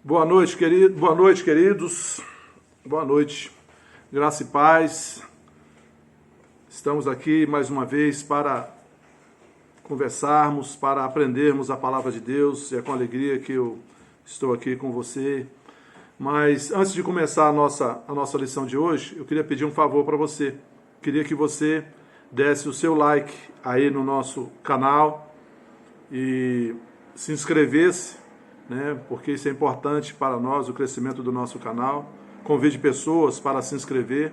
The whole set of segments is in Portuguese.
Boa noite, querido. Boa noite, queridos. Boa noite. Graça e paz. Estamos aqui mais uma vez para conversarmos, para aprendermos a palavra de Deus. E é com alegria que eu estou aqui com você. Mas antes de começar a nossa lição de hoje, eu queria pedir um favor para você. Queria que você desse o seu like aí no nosso canal e se inscrevesse, né? Porque isso é importante para nós, o crescimento do nosso canal. Convide pessoas para se inscrever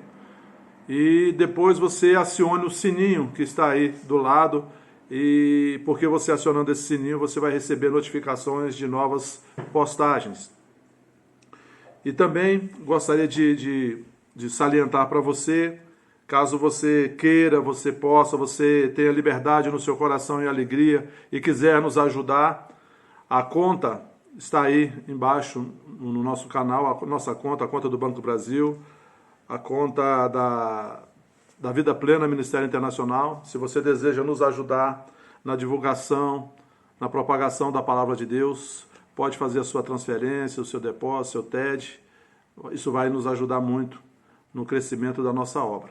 e depois você acione o sininho que está aí do lado, e porque você acionando esse sininho você vai receber notificações de novas postagens. E também gostaria de salientar para você, caso você queira, você possa, você tenha liberdade no seu coração e alegria e quiser nos ajudar, a conta está aí embaixo no nosso canal, a nossa conta, a conta do Banco do Brasil, a conta da Vida Plena Ministério Internacional. Se você deseja nos ajudar na divulgação, na propagação da Palavra de Deus, pode fazer a sua transferência, o seu depósito, o seu TED. Isso vai nos ajudar muito no crescimento da nossa obra.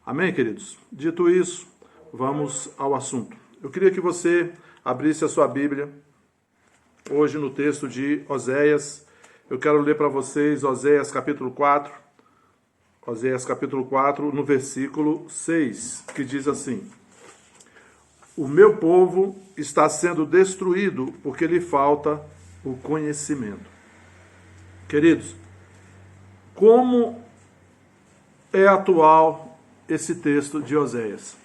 Amém, queridos? Dito isso, vamos ao assunto. Eu queria que você abrisse a sua Bíblia hoje no texto de Oséias. Eu quero ler para vocês Oséias capítulo 4. Oséias capítulo 4, no versículo 6, que diz assim: O meu povo está sendo destruído porque lhe falta o conhecimento. Queridos, como é atual esse texto de Oséias?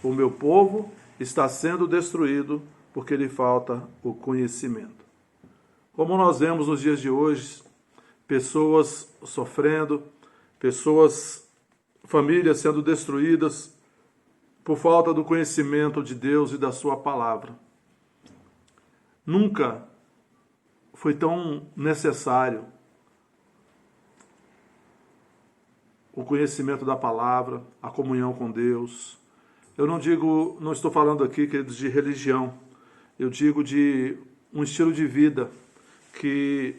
O meu povo está sendo destruído porque lhe falta o conhecimento. Como nós vemos nos dias de hoje, pessoas sofrendo, famílias sendo destruídas por falta do conhecimento de Deus e da sua palavra. Nunca foi tão necessário o conhecimento da palavra, a comunhão com Deus. Eu não estou falando aqui, queridos, de religião. Eu digo de um estilo de vida que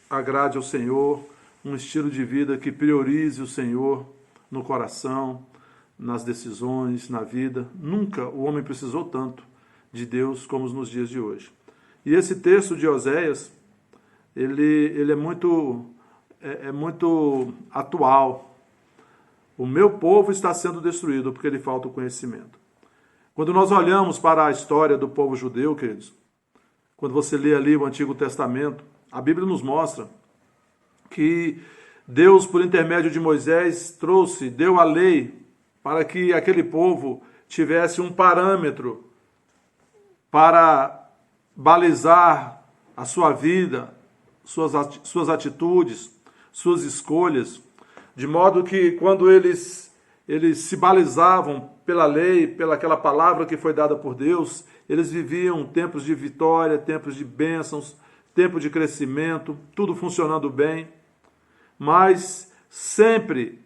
agrade ao Senhor, um estilo de vida que priorize o Senhor no coração, nas decisões, na vida. Nunca o homem precisou tanto de Deus como nos dias de hoje. E esse texto de Oséias, ele é muito atual. O meu povo está sendo destruído porque lhe falta o conhecimento. Quando nós olhamos para a história do povo judeu, queridos, quando você lê ali o Antigo Testamento, a Bíblia nos mostra que Deus, por intermédio de Moisés, deu a lei para que aquele povo tivesse um parâmetro para balizar a sua vida, suas atitudes, suas escolhas, de modo que quando eles se balizavam pela lei, pelaquela palavra que foi dada por Deus, eles viviam tempos de vitória, tempos de bênçãos, tempo de crescimento, tudo funcionando bem. Mas sempre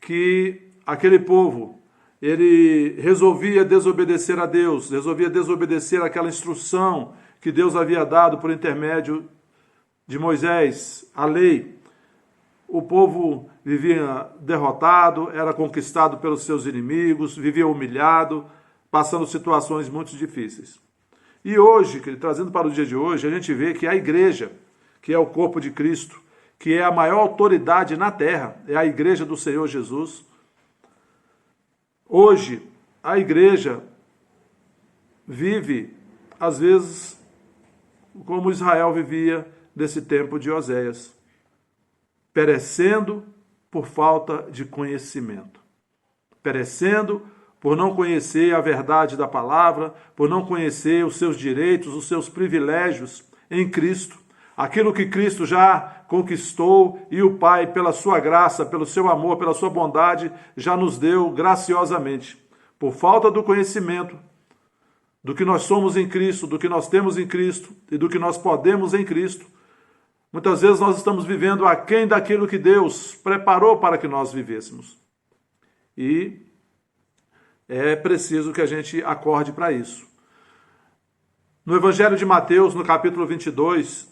que aquele povo ele resolvia desobedecer a Deus, resolvia desobedecer aquela instrução que Deus havia dado por intermédio de Moisés, a lei, o povo vivia derrotado, era conquistado pelos seus inimigos, vivia humilhado, passando situações muito difíceis. E hoje, trazendo para o dia de hoje, a gente vê que a igreja, que é o corpo de Cristo, que é a maior autoridade na terra, é a igreja do Senhor Jesus. Hoje, a igreja vive, às vezes, como Israel vivia nesse tempo de Oséias, perecendo por falta de conhecimento, perecendo por não conhecer a verdade da palavra, por não conhecer os seus direitos, os seus privilégios em Cristo, aquilo que Cristo já conquistou e o Pai, pela sua graça, pelo seu amor, pela sua bondade, já nos deu graciosamente. Por falta do conhecimento do que nós somos em Cristo, do que nós temos em Cristo e do que nós podemos em Cristo, muitas vezes nós estamos vivendo aquém daquilo que Deus preparou para que nós vivêssemos. E é preciso que a gente acorde para isso. No Evangelho de Mateus, no capítulo 22,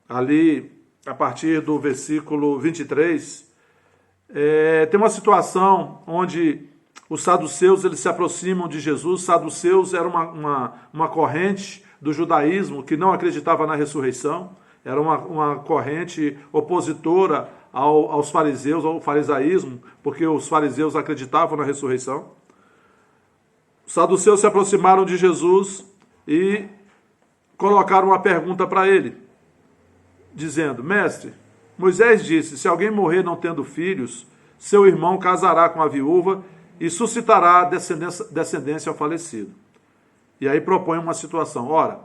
ali a partir do versículo 23, tem uma situação onde os saduceus eles se aproximam de Jesus. Os saduceus era uma corrente do judaísmo que não acreditava na ressurreição, era uma corrente opositora aos fariseus, ao farisaísmo, porque os fariseus acreditavam na ressurreição. Os saduceus se aproximaram de Jesus e colocaram uma pergunta para ele, dizendo: Mestre, Moisés disse, se alguém morrer não tendo filhos, seu irmão casará com a viúva e suscitará descendência ao falecido. E aí propõe uma situação. Ora,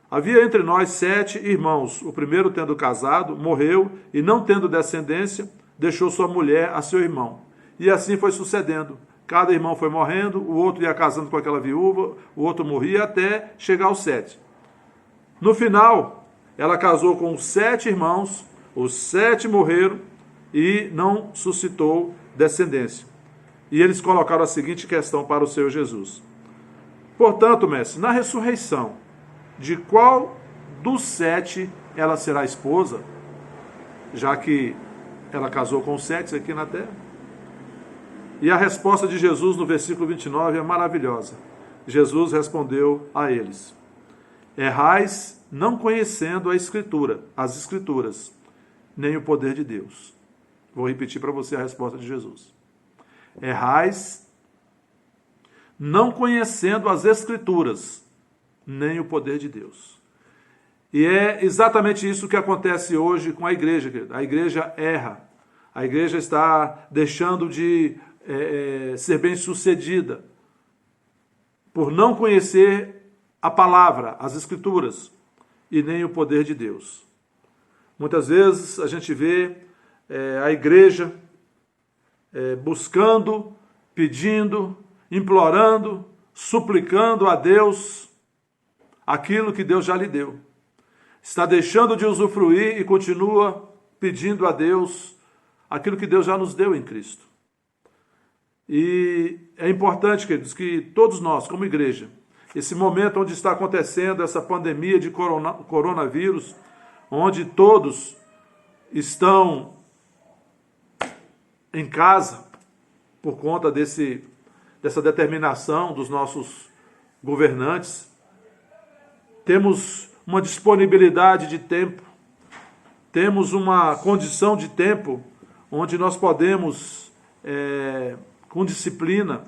havia entre nós 7 irmãos. O primeiro, tendo casado, morreu e não tendo descendência, deixou sua mulher a seu irmão. E assim foi sucedendo. Cada irmão foi morrendo, o outro ia casando com aquela viúva, o outro morria até chegar aos 7. No final, ela casou com os 7 irmãos, os 7 morreram e não suscitou descendência. E eles colocaram a seguinte questão para o Senhor Jesus: portanto, mestre, na ressurreição, de qual dos 7 ela será esposa, já que ela casou com os 7 aqui na terra? E a resposta de Jesus no versículo 29 é maravilhosa. Jesus respondeu a eles: errais não conhecendo a Escritura, as Escrituras, nem o poder de Deus. Vou repetir para você a resposta de Jesus. Errais não conhecendo as Escrituras, nem o poder de Deus. E é exatamente isso que acontece hoje com a igreja, querido. A igreja erra. A igreja está deixando de ser bem-sucedida por não conhecer a palavra, as Escrituras, e nem o poder de Deus. Muitas vezes a gente vê a igreja buscando, pedindo, implorando, suplicando a Deus aquilo que Deus já lhe deu. Está deixando de usufruir e continua pedindo a Deus aquilo que Deus já nos deu em Cristo. E é importante, queridos, que todos nós, como igreja, esse momento onde está acontecendo essa pandemia de coronavírus, onde todos estão em casa por conta dessa determinação dos nossos governantes, temos uma disponibilidade de tempo, temos uma condição de tempo onde nós podemos, com disciplina,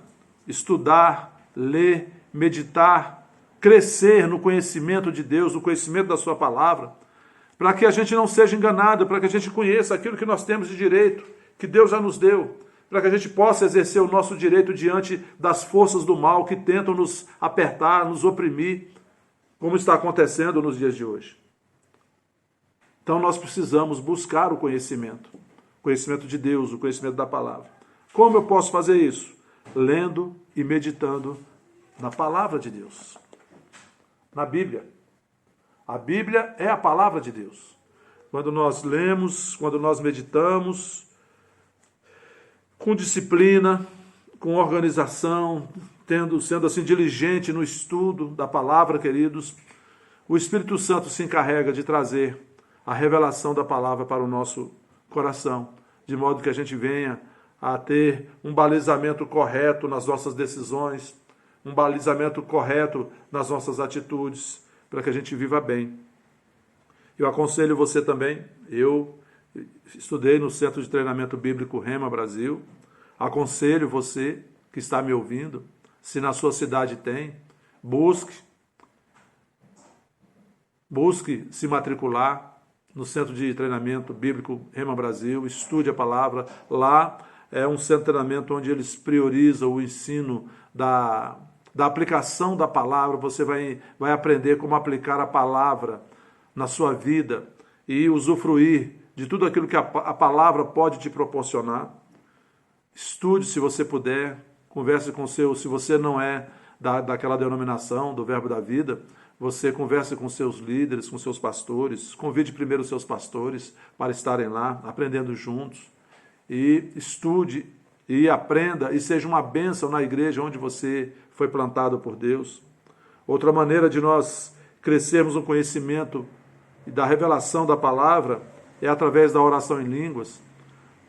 estudar, ler, meditar, crescer no conhecimento de Deus, no conhecimento da sua palavra, para que a gente não seja enganado, para que a gente conheça aquilo que nós temos de direito, que Deus já nos deu, para que a gente possa exercer o nosso direito diante das forças do mal que tentam nos apertar, nos oprimir, como está acontecendo nos dias de hoje. Então nós precisamos buscar o conhecimento de Deus, o conhecimento da palavra. Como eu posso fazer isso? Lendo e meditando na palavra de Deus, na Bíblia. A Bíblia é a palavra de Deus. Quando nós lemos, quando nós meditamos, com disciplina, com organização, sendo assim diligente no estudo da palavra, queridos, o Espírito Santo se encarrega de trazer a revelação da palavra para o nosso coração, de modo que a gente venha a ter um balizamento correto nas nossas decisões, um balizamento correto nas nossas atitudes, para que a gente viva bem. Eu aconselho você também, eu estudei no Centro de Treinamento Bíblico Rema Brasil, aconselho você que está me ouvindo, se na sua cidade tem, busque se matricular no Centro de Treinamento Bíblico Rema Brasil, estude a palavra. Lá é um centro de treinamento onde eles priorizam o ensino da aplicação da palavra. Você vai aprender como aplicar a palavra na sua vida e usufruir de tudo aquilo que a palavra pode te proporcionar. Estude se você puder, converse com se você não é daquela denominação do Verbo da Vida, você converse com seus líderes, com seus pastores, convide primeiro os seus pastores para estarem lá, aprendendo juntos, e estude e aprenda e seja uma bênção na igreja onde você foi plantado por Deus. Outra maneira de nós crescermos no conhecimento e da revelação da palavra é através da oração em línguas.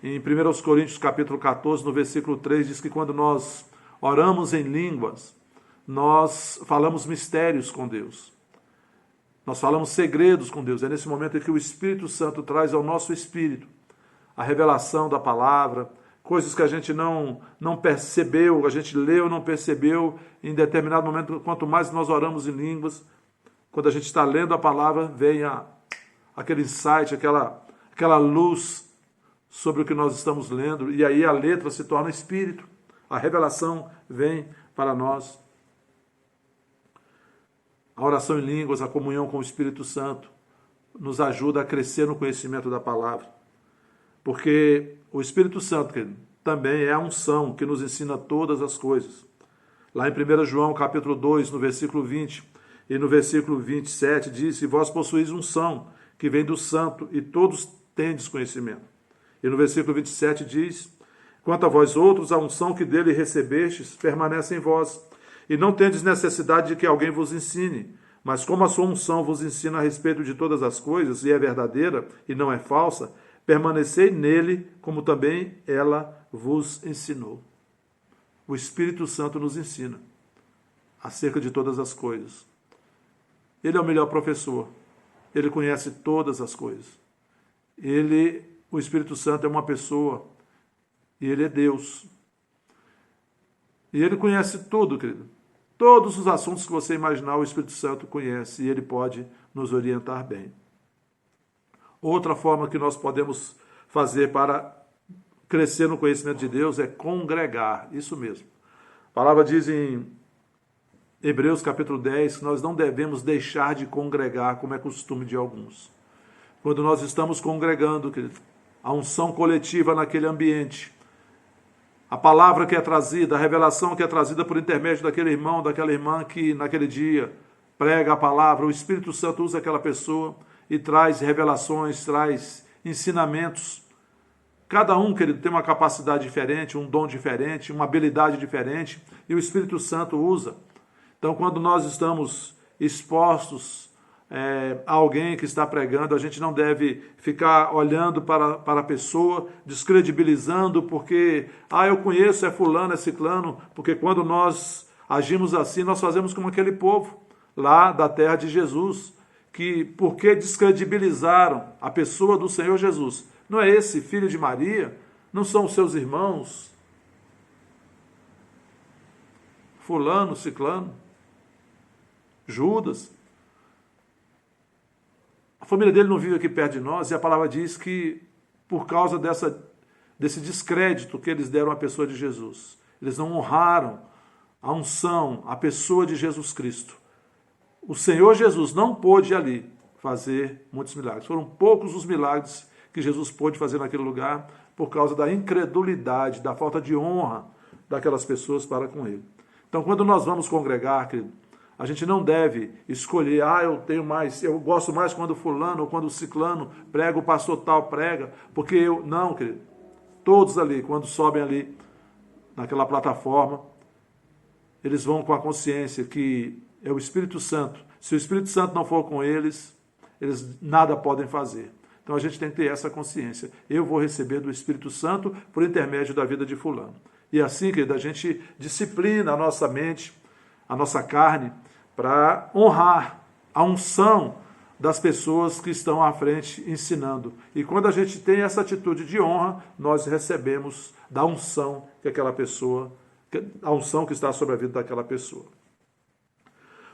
Em 1 Coríntios capítulo 14, no versículo 3, diz que quando nós oramos em línguas, nós falamos mistérios com Deus. Nós falamos segredos com Deus. É nesse momento em que o Espírito Santo traz ao nosso espírito a revelação da palavra, coisas que a gente não percebeu, a gente leu, não percebeu em determinado momento. Quanto mais nós oramos em línguas, quando a gente está lendo a palavra, vem aquele insight, aquela luz sobre o que nós estamos lendo, e aí a letra se torna espírito, a revelação vem para nós. A oração em línguas, a comunhão com o Espírito Santo, nos ajuda a crescer no conhecimento da palavra. Porque o Espírito Santo, querido, também é a unção que nos ensina todas as coisas. Lá em 1 João, capítulo 2, no versículo 20 e no versículo 27, diz: "E vós possuís unção, que vem do Santo, e todos tendes conhecimento." E no versículo 27 diz: "Quanto a vós outros, a unção que dele recebestes permanece em vós, e não tendes necessidade de que alguém vos ensine, mas como a sua unção vos ensina a respeito de todas as coisas, e é verdadeira e não é falsa, permanecei nele, como também ela vos ensinou." O Espírito Santo nos ensina acerca de todas as coisas. Ele é o melhor professor. Ele conhece todas as coisas. O Espírito Santo é uma pessoa e ele é Deus. E ele conhece tudo, querido. Todos os assuntos que você imaginar, o Espírito Santo conhece e ele pode nos orientar bem. Outra forma que nós podemos fazer para crescer no conhecimento de Deus é congregar. Isso mesmo. A palavra diz em Hebreus capítulo 10 que nós não devemos deixar de congregar, como é costume de alguns. Quando nós estamos congregando, querido, a unção coletiva naquele ambiente, a palavra que é trazida, a revelação que é trazida por intermédio daquele irmão, daquela irmã que naquele dia prega a palavra, o Espírito Santo usa aquela pessoa e traz revelações, traz ensinamentos. Cada um, querido, tem uma capacidade diferente, um dom diferente, uma habilidade diferente, e o Espírito Santo usa. Então, quando nós estamos expostos a alguém que está pregando, a gente não deve ficar olhando para a pessoa, descredibilizando, porque, eu conheço, é fulano, é ciclano, porque quando nós agimos assim, nós fazemos como aquele povo lá da terra de Jesus, que porque descredibilizaram a pessoa do Senhor Jesus. Não é esse filho de Maria? Não são os seus irmãos? Fulano, ciclano, Judas. A família dele não vive aqui perto de nós, e a palavra diz que por causa desse descrédito que eles deram à pessoa de Jesus, eles não honraram a unção, a pessoa de Jesus Cristo. O Senhor Jesus não pôde ali fazer muitos milagres. Foram poucos os milagres que Jesus pôde fazer naquele lugar por causa da incredulidade, da falta de honra daquelas pessoas para com ele. Então, quando nós vamos congregar, querido, a gente não deve escolher, eu gosto mais quando fulano ou quando ciclano prega, o pastor tal prega, porque não, querido. Todos ali, quando sobem ali naquela plataforma, eles vão com a consciência que é o Espírito Santo. Se o Espírito Santo não for com eles nada podem fazer. Então a gente tem que ter essa consciência. Eu vou receber do Espírito Santo por intermédio da vida de fulano. E assim, querido, a gente disciplina a nossa mente, a nossa carne, para honrar a unção das pessoas que estão à frente ensinando. E quando a gente tem essa atitude de honra, nós recebemos da unção que aquela pessoa, a unção que está sobre a vida daquela pessoa.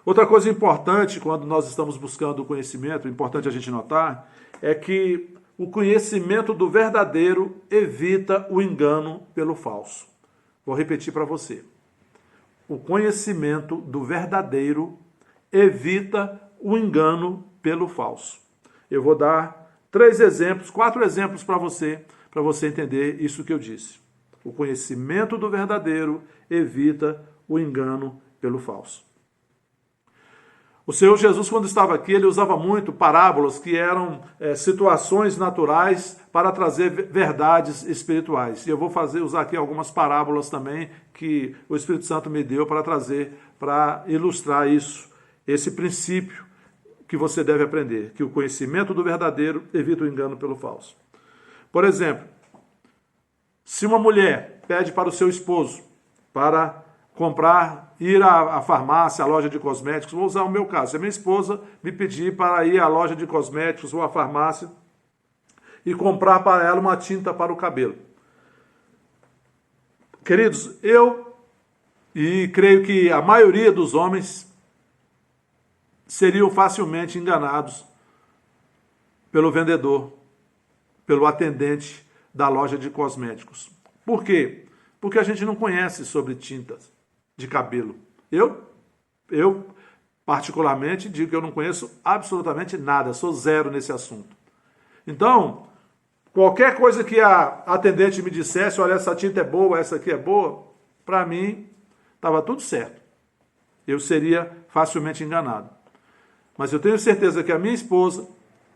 Outra coisa importante quando nós estamos buscando o conhecimento, importante a gente notar, é que o conhecimento do verdadeiro evita o engano pelo falso. Vou repetir para você. O conhecimento do verdadeiro evita o engano pelo falso. Eu vou dar 4 exemplos para você entender isso que eu disse. O conhecimento do verdadeiro evita o engano pelo falso. O Senhor Jesus, quando estava aqui, ele usava muito parábolas que eram situações naturais para trazer verdades espirituais. E eu vou usar aqui algumas parábolas também que o Espírito Santo me deu para trazer, para ilustrar isso, esse princípio que você deve aprender, que o conhecimento do verdadeiro evita o engano pelo falso. Por exemplo, se uma mulher pede para o seu esposo para comprar, ir à farmácia, à loja de cosméticos, vou usar o meu caso, se a minha esposa me pedir para ir à loja de cosméticos ou à farmácia e comprar para ela uma tinta para o cabelo. Queridos, e creio que a maioria dos homens seriam facilmente enganados pelo vendedor, pelo atendente da loja de cosméticos. Por quê? Porque a gente não conhece sobre tintas de cabelo. Eu particularmente, digo que eu não conheço absolutamente nada, sou zero nesse assunto. Então, qualquer coisa que a atendente me dissesse, olha, essa tinta é boa, essa aqui é boa, para mim, estava tudo certo. Eu seria facilmente enganado. Mas eu tenho certeza que a minha esposa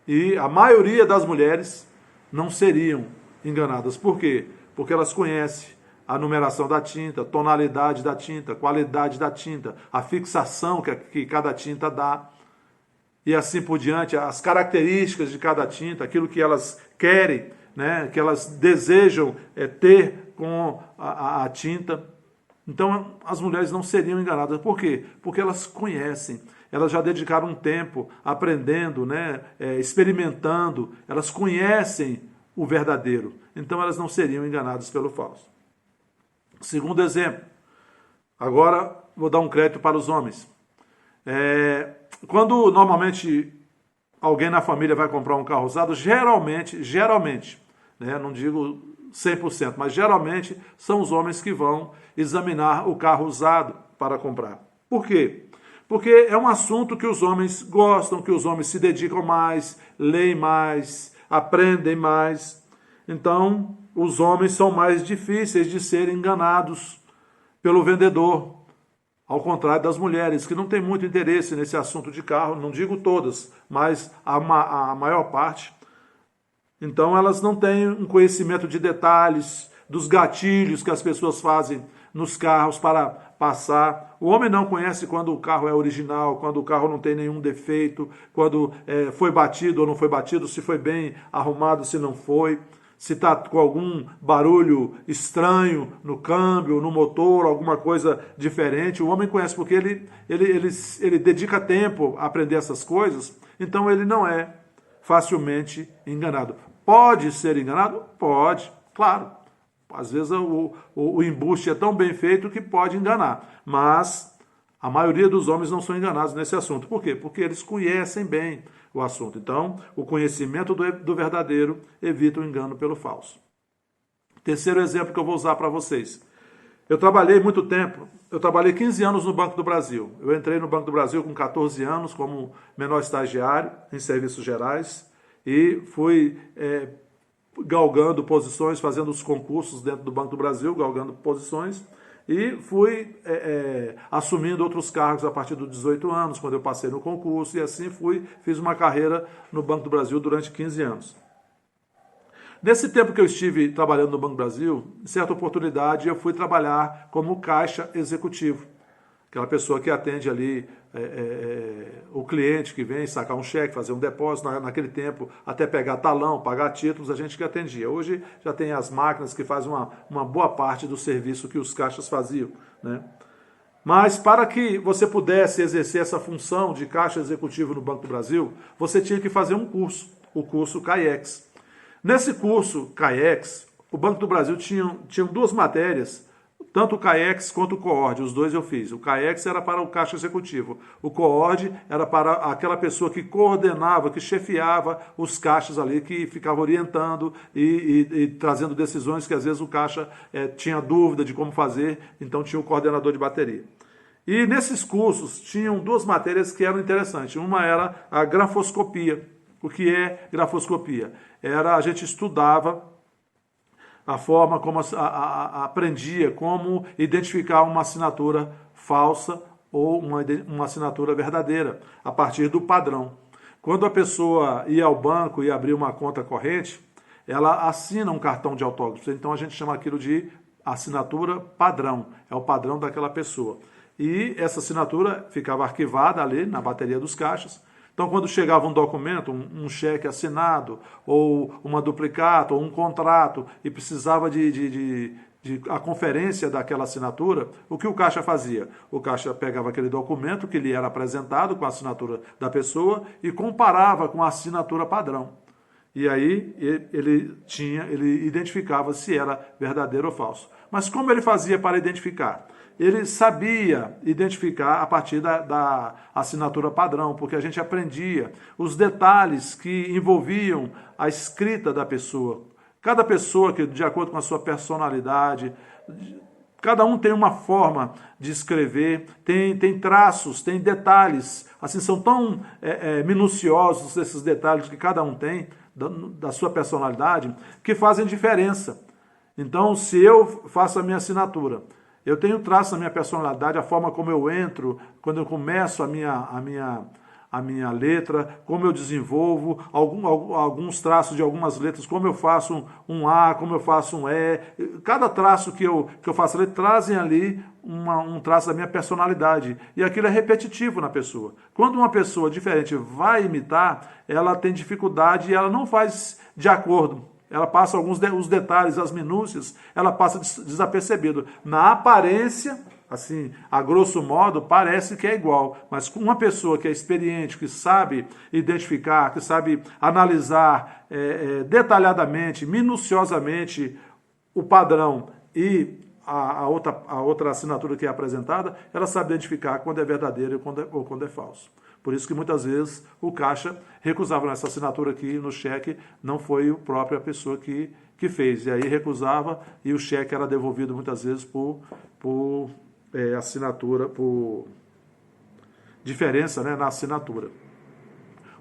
e a maioria das mulheres não seriam enganadas. Por quê? Porque elas conhecem a numeração da tinta, tonalidade da tinta, qualidade da tinta, a fixação que cada tinta dá, e assim por diante, as características de cada tinta, aquilo que elas querem, né, que elas desejam ter com a tinta. Então, as mulheres não seriam enganadas. Por quê? Porque elas conhecem, elas já dedicaram um tempo aprendendo, né, experimentando, elas conhecem o verdadeiro. Então, elas não seriam enganadas pelo falso. Segundo exemplo, agora vou dar um crédito para os homens. Quando normalmente alguém na família vai comprar um carro usado, geralmente, né, não digo 100%, mas geralmente são os homens que vão examinar o carro usado para comprar. Por quê? Porque é um assunto que os homens gostam, que os homens se dedicam mais, leem mais, aprendem mais. Então, os homens são mais difíceis de serem enganados pelo vendedor, ao contrário das mulheres, que não têm muito interesse nesse assunto de carro, não digo todas, mas a maior parte. Então, elas não têm um conhecimento de detalhes, dos gatilhos que as pessoas fazem nos carros para passar. O homem não conhece quando o carro é original, quando o carro não tem nenhum defeito, quando foi batido ou não foi batido, se foi bem arrumado, se não foi, se está com algum barulho estranho no câmbio, no motor, alguma coisa diferente. O homem conhece porque ele dedica tempo a aprender essas coisas, então ele não é facilmente enganado. Pode ser enganado? Pode, claro. Às vezes o embuste é tão bem feito que pode enganar, mas a maioria dos homens não são enganados nesse assunto. Por quê? Porque eles conhecem bem o assunto. Então, o conhecimento do verdadeiro evita o engano pelo falso. Terceiro exemplo que eu vou usar para vocês. Eu trabalhei muito tempo, eu trabalhei 15 anos no Banco do Brasil. Eu entrei no Banco do Brasil com 14 anos como menor estagiário em serviços gerais e fui galgando posições, fazendo os concursos dentro do Banco do Brasil, galgando posições, e fui assumindo outros cargos a partir dos 18 anos, quando eu passei no concurso, e assim fiz uma carreira no Banco do Brasil durante 15 anos. Nesse tempo que eu estive trabalhando no Banco do Brasil, em certa oportunidade eu fui trabalhar como caixa executivo, aquela pessoa que atende ali o cliente que vem sacar um cheque, fazer um depósito. Naquele tempo, até pegar talão, pagar títulos, a gente que atendia. Hoje já tem as máquinas que fazem uma boa parte do serviço que os caixas faziam, né? Mas para que você pudesse exercer essa função de caixa executivo no Banco do Brasil, você tinha que fazer um curso, o curso CAEX. Nesse curso CAEX, o Banco do Brasil tinha duas matérias, tanto o CAEX quanto o COORD, os dois eu fiz. O CAEX era para o caixa executivo, o COORD era para aquela pessoa que coordenava, que chefiava os caixas ali, que ficava orientando e trazendo decisões que às vezes o caixa tinha dúvida de como fazer, então tinha o coordenador de bateria. E nesses cursos tinham duas matérias que eram interessantes. Uma era a grafoscopia. O que é grafoscopia? A gente estudava a forma como aprendia como identificar uma assinatura falsa ou uma assinatura verdadeira, a partir do padrão. Quando a pessoa ia ao banco e abria uma conta corrente, ela assina um cartão de autógrafo. Então a gente chama aquilo de assinatura padrão, é o padrão daquela pessoa. E essa assinatura ficava arquivada ali na bateria dos caixas. Então, quando chegava um documento, um cheque assinado, ou uma duplicata, ou um contrato, e precisava de a conferência daquela assinatura, o que o caixa fazia? O caixa pegava aquele documento que lhe era apresentado com a assinatura da pessoa e comparava com a assinatura padrão. E aí ele identificava se era verdadeiro ou falso. Mas como ele fazia para identificar? Ele sabia identificar a partir da assinatura padrão, porque a gente aprendia os detalhes que envolviam a escrita da pessoa. Cada pessoa, que de acordo com a sua personalidade, cada um tem uma forma de escrever, tem traços, tem detalhes, assim, são tão minuciosos esses detalhes que cada um tem, da sua personalidade, que fazem diferença. Então, se eu faço a minha assinatura, eu tenho traços da minha personalidade, a forma como eu entro, quando eu começo a minha letra, como eu desenvolvo, alguns traços de algumas letras, como eu faço um A, como eu faço um E. Cada traço que eu faço ali, trazem ali um traço da minha personalidade. E aquilo é repetitivo na pessoa. Quando uma pessoa diferente vai imitar, ela tem dificuldade e ela não faz de acordo. Ela passa os detalhes, as minúcias, ela passa desapercebido. Na aparência, assim, a grosso modo, parece que é igual, mas uma pessoa que é experiente, que sabe identificar, que sabe analisar detalhadamente, minuciosamente o padrão e a outra assinatura que é apresentada, ela sabe identificar quando é verdadeiro ou quando é falso. Por isso que muitas vezes o caixa recusava essa assinatura aqui no cheque, não foi a própria pessoa que fez. E aí recusava e o cheque era devolvido muitas vezes por assinatura, por diferença, né, na assinatura.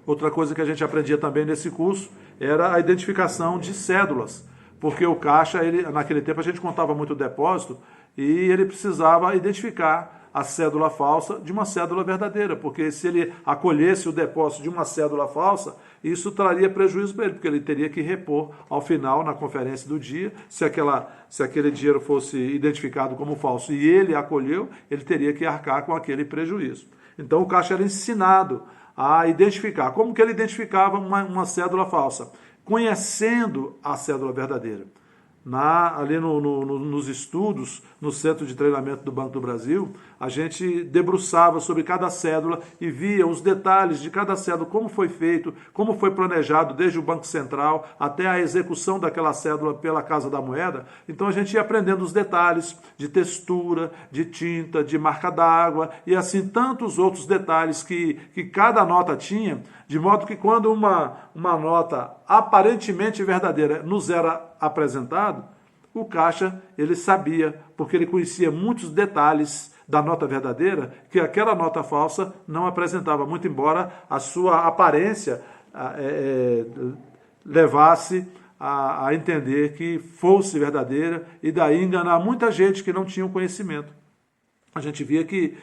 Outra coisa que a gente aprendia também nesse curso era a identificação de cédulas, porque o caixa, naquele tempo a gente contava muito o depósito e ele precisava identificar a cédula falsa de uma cédula verdadeira, porque se ele acolhesse o depósito de uma cédula falsa, isso traria prejuízo para ele, porque ele teria que repor ao final, na conferência do dia, se aquele dinheiro fosse identificado como falso e ele acolheu, ele teria que arcar com aquele prejuízo. Então o caixa era ensinado a identificar. Como que ele identificava uma cédula falsa? Conhecendo a cédula verdadeira. Ali nos estudos, no Centro de Treinamento do Banco do Brasil, a gente debruçava sobre cada cédula e via os detalhes de cada cédula, como foi feito, como foi planejado desde o Banco Central até a execução daquela cédula pela Casa da Moeda. Então a gente ia aprendendo os detalhes de textura, de tinta, de marca d'água e assim tantos outros detalhes que cada nota tinha, de modo que quando uma nota aparentemente verdadeira nos era apresentado, o caixa ele sabia, porque ele conhecia muitos detalhes da nota verdadeira que aquela nota falsa não apresentava, muito embora a sua aparência levasse a entender que fosse verdadeira e daí enganar muita gente que não tinha o conhecimento. A gente via que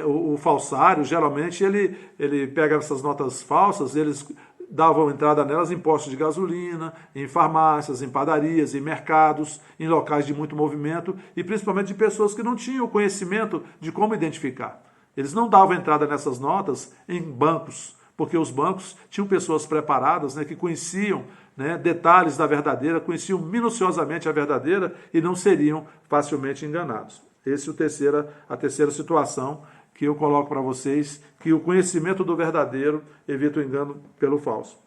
o falsário, geralmente, ele pega essas notas falsas, eles davam entrada nelas em postos de gasolina, em farmácias, em padarias, em mercados, em locais de muito movimento e principalmente de pessoas que não tinham o conhecimento de como identificar. Eles não davam entrada nessas notas em bancos, porque os bancos tinham pessoas preparadas, né, que conheciam, né, detalhes da verdadeira, conheciam minuciosamente a verdadeira e não seriam facilmente enganados. Essa é a terceira situação que eu coloco para vocês, que o conhecimento do verdadeiro evita o engano pelo falso.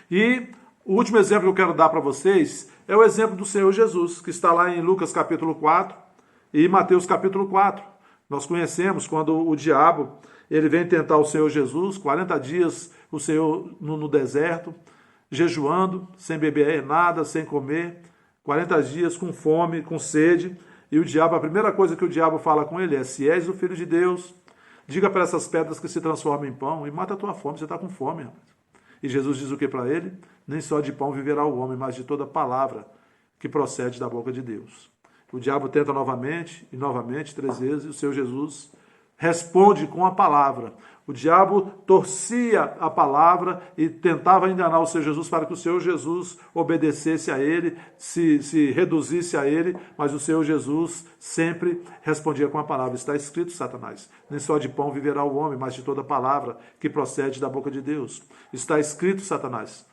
E o último exemplo que eu quero dar para vocês é o exemplo do Senhor Jesus, que está lá em Lucas capítulo 4 e Mateus capítulo 4. Nós conhecemos quando o diabo ele vem tentar o Senhor Jesus, 40 dias o Senhor no deserto, jejuando, sem beber nada, sem comer, 40 dias com fome, com sede. E o diabo, a primeira coisa que o diabo fala com ele é: se és o Filho de Deus, diga para essas pedras que se transformem em pão e mata a tua fome, você está com fome, rapaz. E Jesus diz o que para ele? Nem só de pão viverá o homem, mas de toda palavra que procede da boca de Deus. O diabo tenta novamente, e novamente, 3 vezes, e o Senhor Jesus responde com a palavra. O diabo torcia a palavra e tentava enganar o Senhor Jesus para que o Senhor Jesus obedecesse a ele, se reduzisse a ele, mas o Senhor Jesus sempre respondia com a palavra. Está escrito, Satanás, nem só de pão viverá o homem, mas de toda palavra que procede da boca de Deus. Está escrito, Satanás,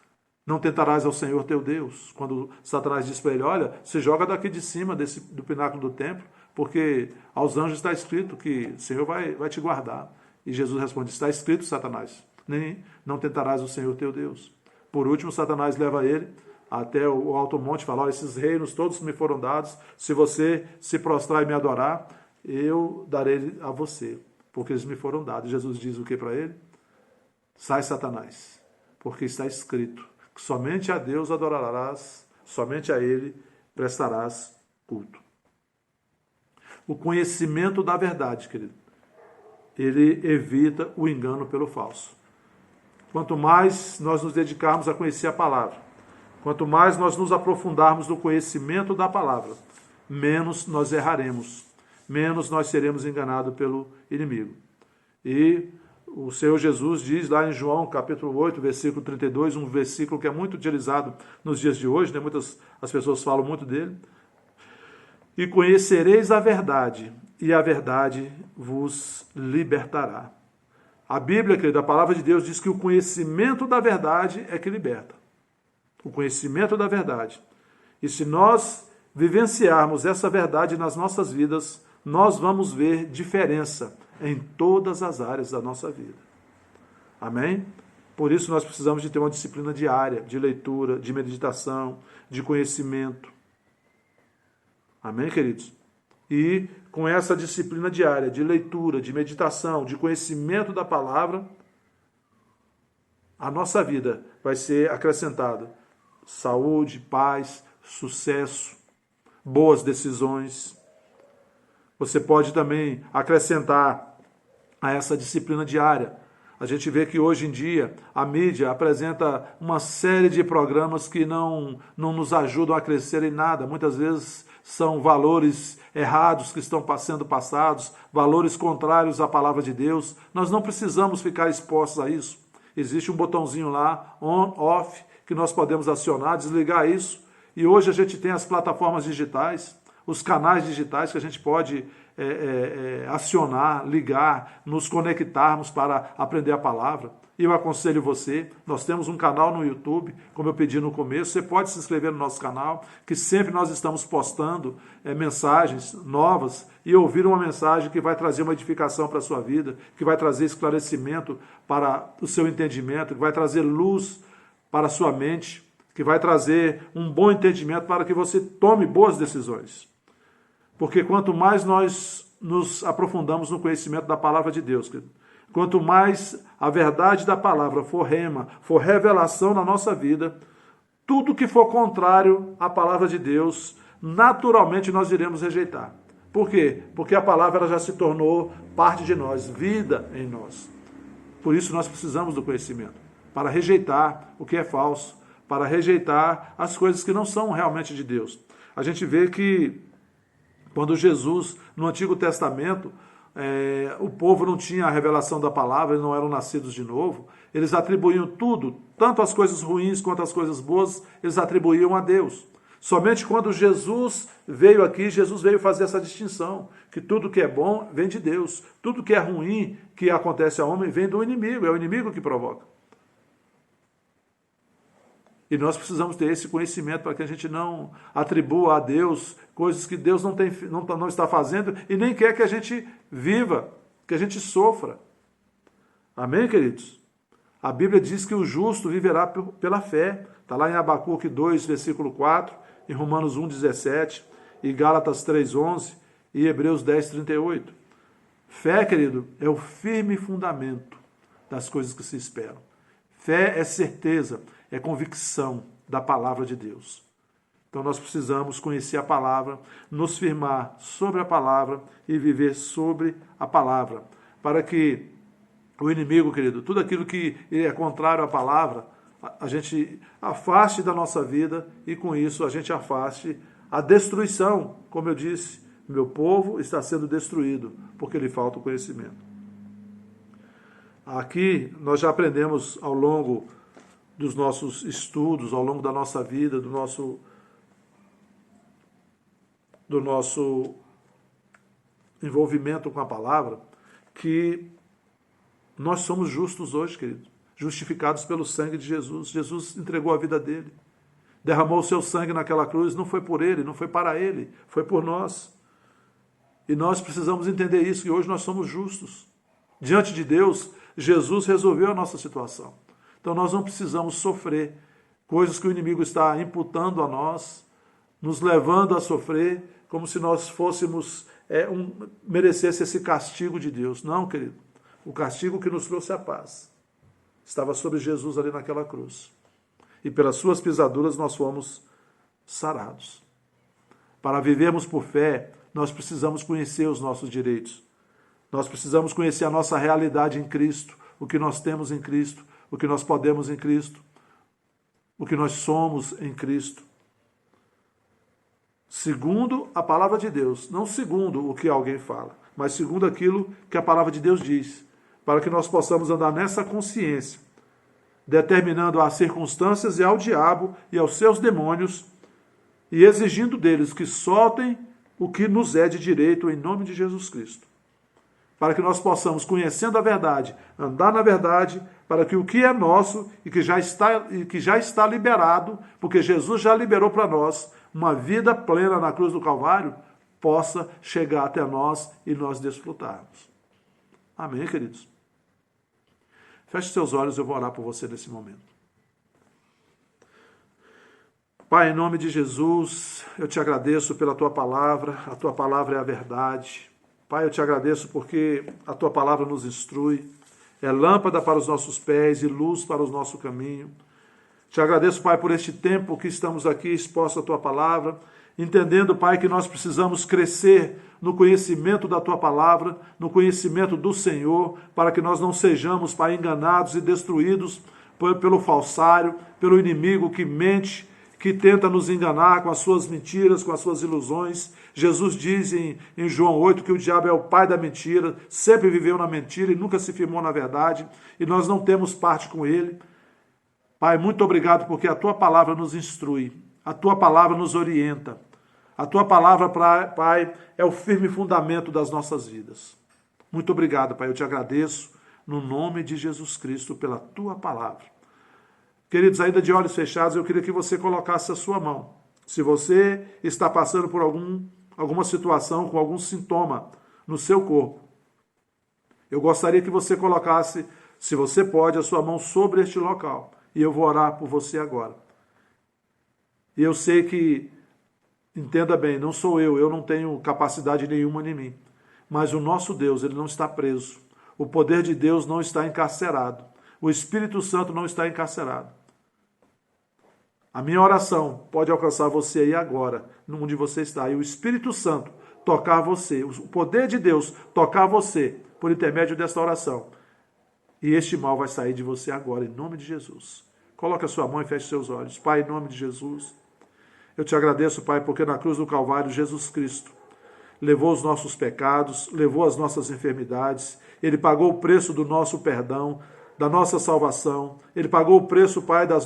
não tentarás ao Senhor teu Deus. Quando Satanás diz para ele, olha, se joga daqui de cima do pináculo do templo, porque aos anjos está escrito que o Senhor vai te guardar. E Jesus responde, está escrito, Satanás, nem não tentarás o Senhor teu Deus. Por último, Satanás leva ele até o alto monte e fala, olha, esses reinos todos me foram dados, se você se prostrar e me adorar, eu darei a você, porque eles me foram dados. Jesus diz o que para ele? Sai, Satanás, porque está escrito que somente a Deus adorarás, somente a Ele prestarás culto. O conhecimento da verdade, querido, ele evita o engano pelo falso. Quanto mais nós nos dedicarmos a conhecer a palavra, quanto mais nós nos aprofundarmos no conhecimento da palavra, menos nós erraremos, menos nós seremos enganados pelo inimigo. E o Senhor Jesus diz lá em João, capítulo 8, versículo 32, um versículo que é muito utilizado nos dias de hoje, né? As pessoas falam muito dele. E conhecereis a verdade, e a verdade vos libertará. A Bíblia, querida, a palavra de Deus diz que o conhecimento da verdade é que liberta. O conhecimento da verdade. E se nós vivenciarmos essa verdade nas nossas vidas, nós vamos ver diferença em todas as áreas da nossa vida. Amém? Por isso nós precisamos de ter uma disciplina diária, de leitura, de meditação, de conhecimento. Amém, queridos? E com essa disciplina diária de leitura, de meditação, de conhecimento da palavra, a nossa vida vai ser acrescentada saúde, paz, sucesso, boas decisões. Você pode também acrescentar a essa disciplina diária. A gente vê que hoje em dia a mídia apresenta uma série de programas que não nos ajudam a crescer em nada. Muitas vezes são valores errados que estão sendo passados, valores contrários à palavra de Deus. Nós não precisamos ficar expostos a isso. Existe um botãozinho lá, on, off, que nós podemos acionar, desligar isso. E hoje a gente tem as plataformas digitais, os canais digitais que a gente pode acionar, ligar, nos conectarmos para aprender a palavra. E eu aconselho você, nós temos um canal no YouTube, como eu pedi no começo, você pode se inscrever no nosso canal, que sempre nós estamos postando mensagens novas e ouvir uma mensagem que vai trazer uma edificação para a sua vida, que vai trazer esclarecimento para o seu entendimento, que vai trazer luz para a sua mente, que vai trazer um bom entendimento para que você tome boas decisões. Porque quanto mais nós nos aprofundamos no conhecimento da palavra de Deus, quanto mais a verdade da palavra for rema, for revelação na nossa vida, tudo que for contrário à palavra de Deus, naturalmente nós iremos rejeitar. Por quê? Porque a palavra ela já se tornou parte de nós, vida em nós. Por isso nós precisamos do conhecimento, para rejeitar o que é falso, para rejeitar as coisas que não são realmente de Deus. A gente vê que quando Jesus, no Antigo Testamento, o povo não tinha a revelação da palavra, eles não eram nascidos de novo, eles atribuíam tudo, tanto as coisas ruins quanto as coisas boas, eles atribuíam a Deus. Somente quando Jesus veio aqui, Jesus veio fazer essa distinção, que tudo que é bom vem de Deus, tudo que é ruim que acontece ao homem vem do inimigo, é o inimigo que provoca. E nós precisamos ter esse conhecimento para que a gente não atribua a Deus coisas que Deus não está fazendo e nem quer que a gente viva, que a gente sofra. Amém, queridos? A Bíblia diz que o justo viverá pela fé. Está lá em Abacuque 2, versículo 4, em Romanos 1, 17, e Gálatas 3, 11, e Hebreus 10, 38. Fé, querido, é o firme fundamento das coisas que se esperam. Fé é certeza, é convicção da palavra de Deus. Então nós precisamos conhecer a palavra, nos firmar sobre a palavra e viver sobre a palavra, para que o inimigo, querido, tudo aquilo que é contrário à palavra, a gente afaste da nossa vida e com isso a gente afaste a destruição. Como eu disse, meu povo está sendo destruído porque lhe falta o conhecimento. Aqui nós já aprendemos ao longo dos nossos estudos, ao longo da nossa vida, do nosso envolvimento com a palavra, que nós somos justos hoje, querido, justificados pelo sangue de Jesus. Jesus entregou a vida dele, derramou o seu sangue naquela cruz, não foi por ele, não foi para ele, foi por nós. E nós precisamos entender isso, que hoje nós somos justos. Diante de Deus, Jesus resolveu a nossa situação. Então nós não precisamos sofrer coisas que o inimigo está imputando a nós, nos levando a sofrer, como se nós fôssemos, merecesse esse castigo de Deus. Não, querido. O castigo que nos trouxe a paz estava sobre Jesus ali naquela cruz. E pelas suas pisaduras nós fomos sarados. Para vivermos por fé, nós precisamos conhecer os nossos direitos. Nós precisamos conhecer a nossa realidade em Cristo, o que nós temos em Cristo, o que nós podemos em Cristo, o que nós somos em Cristo. Segundo a palavra de Deus, não segundo o que alguém fala, mas segundo aquilo que a palavra de Deus diz, para que nós possamos andar nessa consciência, determinando às circunstâncias e ao diabo e aos seus demônios e exigindo deles que soltem o que nos é de direito em nome de Jesus Cristo. Para que nós possamos, conhecendo a verdade, andar na verdade, para que o que é nosso e que já está liberado, porque Jesus já liberou para nós uma vida plena na cruz do Calvário, possa chegar até nós e nós desfrutarmos. Amém, queridos? Feche seus olhos, eu vou orar por você nesse momento. Pai, em nome de Jesus, eu te agradeço pela tua palavra, a tua palavra é a verdade. Pai, eu te agradeço porque a tua palavra nos instrui, é lâmpada para os nossos pés e luz para o nosso caminho. Te agradeço, Pai, por este tempo que estamos aqui expostos à tua palavra, entendendo, Pai, que nós precisamos crescer no conhecimento da tua palavra, no conhecimento do Senhor, para que nós não sejamos, Pai, enganados e destruídos pelo falsário, pelo inimigo que mente, que tenta nos enganar com as suas mentiras, com as suas ilusões. Jesus diz em João 8 que o diabo é o pai da mentira, sempre viveu na mentira e nunca se firmou na verdade, e nós não temos parte com ele. Pai, muito obrigado porque a tua palavra nos instrui, a tua palavra nos orienta, a tua palavra, Pai, é o firme fundamento das nossas vidas. Muito obrigado, Pai, eu te agradeço no nome de Jesus Cristo pela tua palavra. Queridos, ainda de olhos fechados, eu queria que você colocasse a sua mão. Se você está passando por alguma situação, com algum sintoma no seu corpo, eu gostaria que você colocasse, se você pode, a sua mão sobre este local. E eu vou orar por você agora. E eu sei que, entenda bem, não sou eu não tenho capacidade nenhuma em mim. Mas o nosso Deus, ele não está preso. O poder de Deus não está encarcerado. O Espírito Santo não está encarcerado. A minha oração pode alcançar você aí agora, onde você está. E o Espírito Santo tocar você, o poder de Deus tocar você por intermédio desta oração. E este mal vai sair de você agora, em nome de Jesus. Coloque a sua mão e feche seus olhos. Pai, em nome de Jesus, eu te agradeço, Pai, porque na cruz do Calvário, Jesus Cristo levou os nossos pecados, levou as nossas enfermidades, ele pagou o preço do nosso perdão, da nossa salvação, ele pagou o preço, Pai, da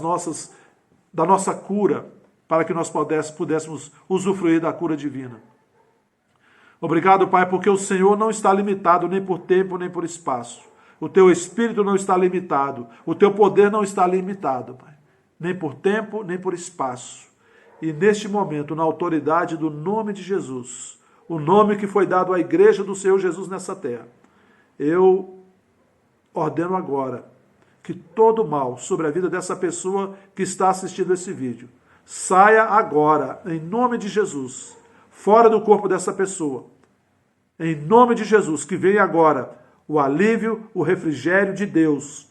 nossa cura, para que nós pudéssemos usufruir da cura divina. Obrigado, Pai, porque o Senhor não está limitado nem por tempo, nem por espaço. O teu Espírito não está limitado, o teu poder não está limitado, Pai, nem por tempo, nem por espaço. E neste momento, na autoridade do nome de Jesus, o nome que foi dado à igreja do Senhor Jesus nessa terra, eu ordeno agora que todo mal sobre a vida dessa pessoa que está assistindo esse vídeo saia agora, em nome de Jesus, fora do corpo dessa pessoa. Em nome de Jesus, que venha agora o alívio, o refrigério de Deus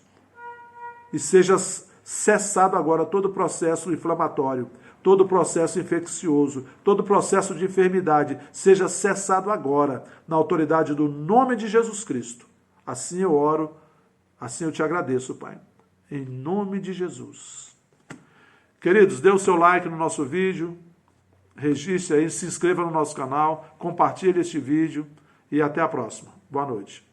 e seja cessado agora todo o processo inflamatório, todo o processo infeccioso, todo o processo de enfermidade, seja cessado agora, na autoridade do nome de Jesus Cristo. Assim eu oro, assim eu te agradeço, Pai. Em nome de Jesus. Queridos, dê o seu like no nosso vídeo, registre aí, se inscreva no nosso canal, compartilhe este vídeo e até a próxima. Boa noite.